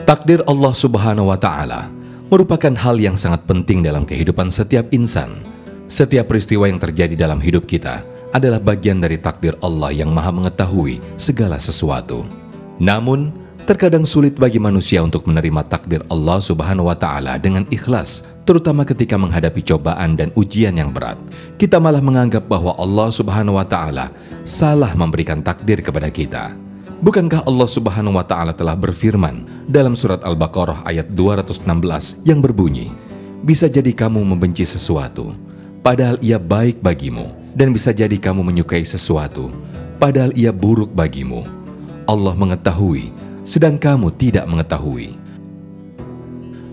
Takdir Allah Subhanahu wa Ta'ala merupakan hal yang sangat penting dalam kehidupan setiap insan. Setiap peristiwa yang terjadi dalam hidup kita adalah bagian dari takdir Allah yang Maha Mengetahui segala sesuatu. Namun, terkadang sulit bagi manusia untuk menerima takdir Allah Subhanahu wa Ta'ala dengan ikhlas, terutama ketika menghadapi cobaan dan ujian yang berat. Kita malah menganggap bahwa Allah Subhanahu wa Ta'ala salah memberikan takdir kepada kita. Bukankah Allah Subhanahu wa Ta'ala telah berfirman dalam surat Al-Baqarah ayat 216 yang berbunyi, "Bisa jadi kamu membenci sesuatu, padahal ia baik bagimu, dan bisa jadi kamu menyukai sesuatu, padahal ia buruk bagimu. Allah mengetahui, sedang kamu tidak mengetahui."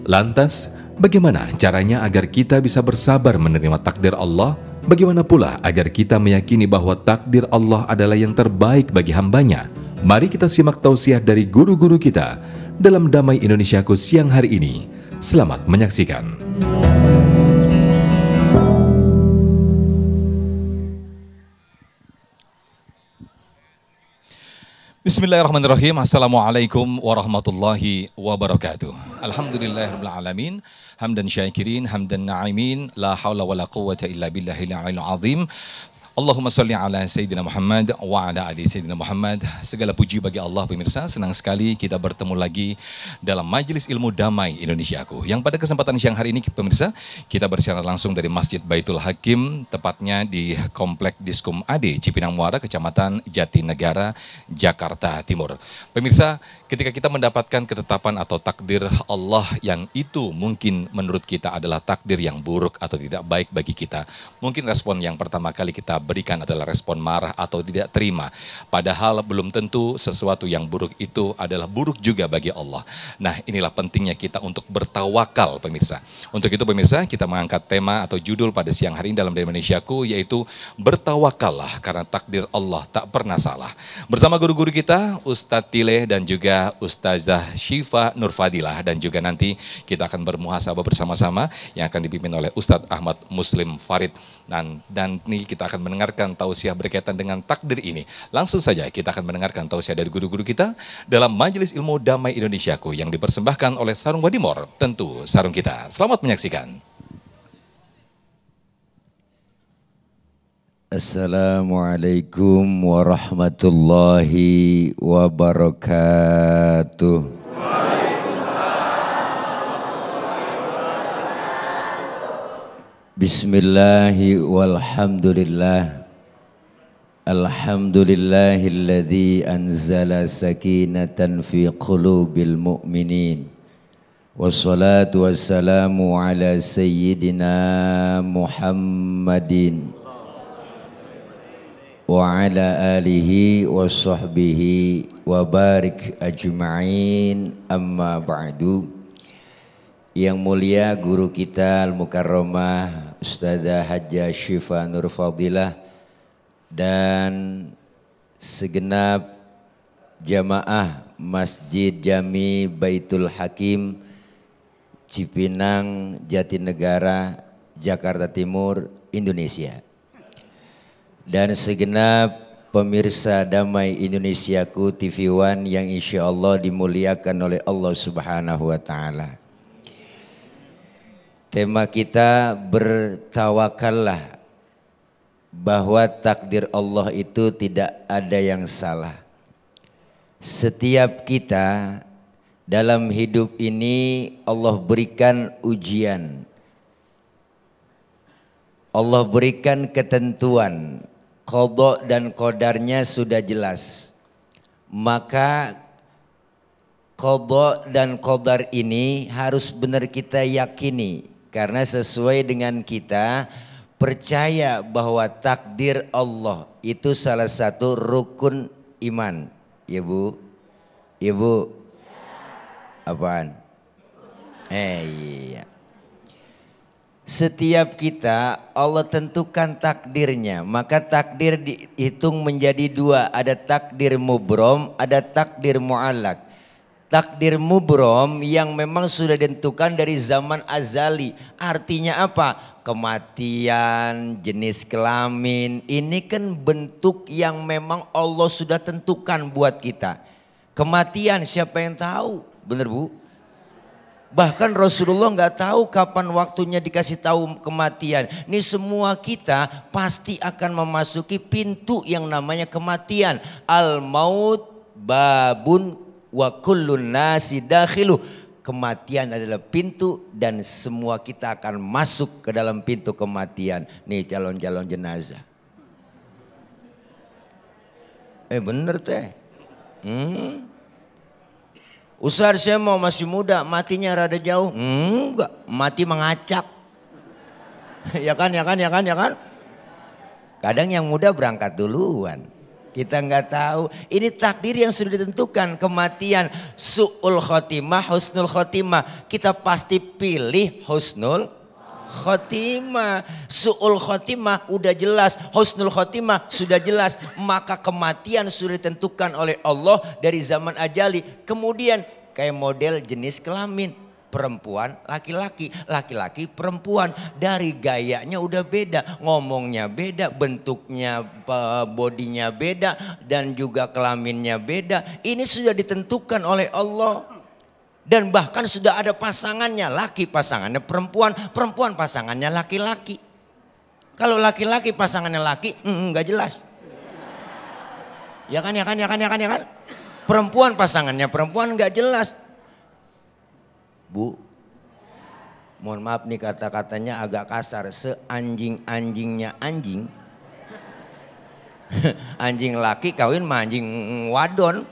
Lantas, bagaimana caranya agar kita bisa bersabar menerima takdir Allah? Bagaimana pula agar kita meyakini bahwa takdir Allah adalah yang terbaik bagi hambanya? Mari kita simak tausiah dari guru-guru kita dalam Damai Indonesiaku siang hari ini. Selamat menyaksikan. Bismillahirrahmanirrahim. Assalamualaikum warahmatullahi wabarakatuh. Alhamdulillahirabbil alamin. Hamdan syakirin, hamdan na'imin. La haula wala quwwata illa billahil aliyil azim. Allahumma salli ala Sayyidina Muhammad wa ala ali Sayyidina Muhammad. Segala puji bagi Allah pemirsa, senang sekali kita bertemu lagi dalam Majelis Ilmu Damai Indonesiaku. Yang pada kesempatan siang hari ini pemirsa, kita bersiaran langsung dari Masjid Baitul Hakim, tepatnya di Komplek Diskum AD Cipinang Muara, Kecamatan Jatinegara, Jakarta Timur. Pemirsa, ketika kita mendapatkan ketetapan atau takdir Allah yang itu mungkin menurut kita adalah takdir yang buruk atau tidak baik bagi kita, mungkin respon yang pertama kali kita berikan adalah respon marah atau tidak terima. Padahal belum tentu sesuatu yang buruk itu adalah buruk juga bagi Allah. Nah, inilah pentingnya kita untuk bertawakal pemirsa. Untuk itu pemirsa, kita mengangkat tema atau judul pada siang hari ini dalam Damai Indonesiaku, yaitu bertawakallah karena takdir Allah tak pernah salah. Bersama guru-guru kita, Ustadz Tileh dan juga Ustazah Syifa Nurfadilah, dan juga nanti kita akan bermuhasabah bersama-sama yang akan dipimpin oleh Ustadz Ahmad Muslim Farid. Dan ini kita akan mendengarkan tausiah berkaitan dengan takdir ini. Langsung saja kita akan mendengarkan tausiah dari guru-guru kita dalam Majelis Ilmu Damai Indonesiaku yang dipersembahkan oleh Sarung Wadimor, tentu sarung kita. Selamat menyaksikan. Assalamualaikum warahmatullahi wabarakatuh. Bismillahi walhamdulillah. Alhamdulillahilladzi anzala sakinatan fi qulubil mu'minin. Wassalatu wassalamu ala sayyidina Muhammadin wa ala alihi wa sahbihi wa barik ajma'in, amma ba'du. Yang mulia guru kita Al-Mukarramah Ustazah Hajjah Syifa Nurfadilah dan segenap jamaah Masjid Jami Baitul Hakim Cipinang Jatinegara, Jakarta Timur, Indonesia, dan segenap pemirsa Damai Indonesiaku TV One yang insya Allah dimuliakan oleh Allah Subhanahu wa Ta'ala. Tema kita bertawakallah, bahwa takdir Allah itu tidak ada yang salah. Setiap kita dalam hidup ini Allah berikan ujian, Allah berikan ketentuan, qadha dan qadarnya sudah jelas. Maka qadha dan qadar ini harus benar kita yakini, karena sesuai dengan kita percaya bahwa takdir Allah itu salah satu rukun iman. Ya Bu? Ya Bu? Apaan? Iya. Setiap kita Allah tentukan takdirnya, maka takdir dihitung menjadi dua, ada takdir mubrom, ada takdir mu'allak. Takdir mubrom yang memang sudah ditentukan dari zaman azali. Artinya apa? Kematian, jenis kelamin, ini kan bentuk yang memang Allah sudah tentukan buat kita. Kematian siapa yang tahu? Bener Bu? Bahkan Rasulullah nggak tahu kapan waktunya dikasih tahu kematian. Ini semua kita pasti akan memasuki pintu yang namanya kematian. Al maut babun wa kullun nasi dakhiluh. Kematian adalah pintu dan semua kita akan masuk ke dalam pintu kematian. Nih calon-calon jenazah. Bener teh. Ustaz, saya mau masih muda, matinya rada jauh. Enggak, mati mengacak. Ya kan. Kadang yang muda berangkat duluan. Kita nggak tahu. Ini takdir yang sudah ditentukan. Kematian, su'ul khotimah, husnul khotimah. Kita pasti pilih husnul khotimah. Su'ul khotimah udah jelas, husnul khotimah sudah jelas. Maka kematian sudah ditentukan oleh Allah dari zaman ajali. Kemudian kayak model jenis kelamin, perempuan laki-laki, laki-laki perempuan. Dari gayanya udah beda, ngomongnya beda, bentuknya bodinya beda, dan juga kelaminnya beda. Ini sudah ditentukan oleh Allah. Dan bahkan sudah ada pasangannya, laki pasangannya perempuan, perempuan pasangannya laki-laki. Kalau laki-laki pasangannya laki, nggak jelas. Ya kan. Perempuan pasangannya perempuan nggak jelas. Bu, mohon maaf nih kata-katanya agak kasar. Seanjing-anjingnya anjing. Anjing laki kawin sama anjing wadon.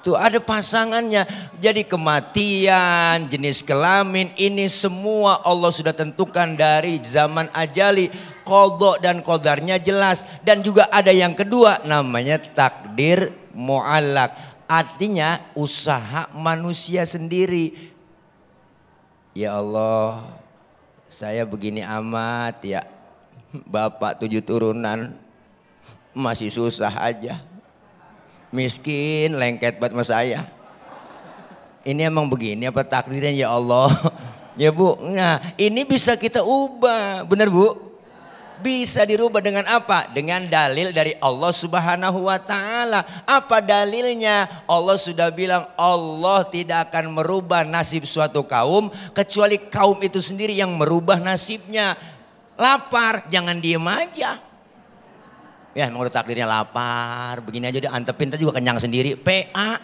Tuh ada pasangannya. Jadi kematian, jenis kelamin, ini semua Allah sudah tentukan dari zaman ajali. Qadha dan qadarnya jelas. Dan juga ada yang kedua namanya takdir mu'allaq. Artinya usaha manusia sendiri. Ya Allah, saya begini amat ya. Bapak 7 turunan masih susah aja. Miskin, lengket buat sama saya. Ini emang begini apa takdirnya ya Allah? Ya Bu, nah ini bisa kita ubah, benar Bu? Bisa dirubah dengan apa? Dengan dalil dari Allah Subhanahu wa Ta'ala. Apa dalilnya? Allah sudah bilang Allah tidak akan merubah nasib suatu kaum kecuali kaum itu sendiri yang merubah nasibnya. Lapar, jangan diem aja. Ya emang udah takdirnya lapar, begini aja udah antepin, kita juga kenyang sendiri, PA.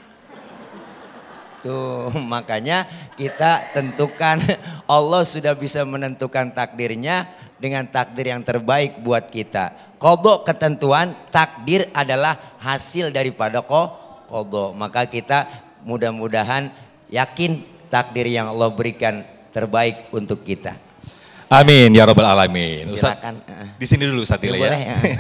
Tuh makanya kita tentukan, Allah sudah bisa menentukan takdirnya dengan takdir yang terbaik buat kita. Qadha ketentuan, takdir adalah hasil daripada qadha. Maka kita mudah-mudahan yakin takdir yang Allah berikan terbaik untuk kita. Amin ya rabbal alamin. Silakan. Di sini dulu Ustaz ya. Boleh.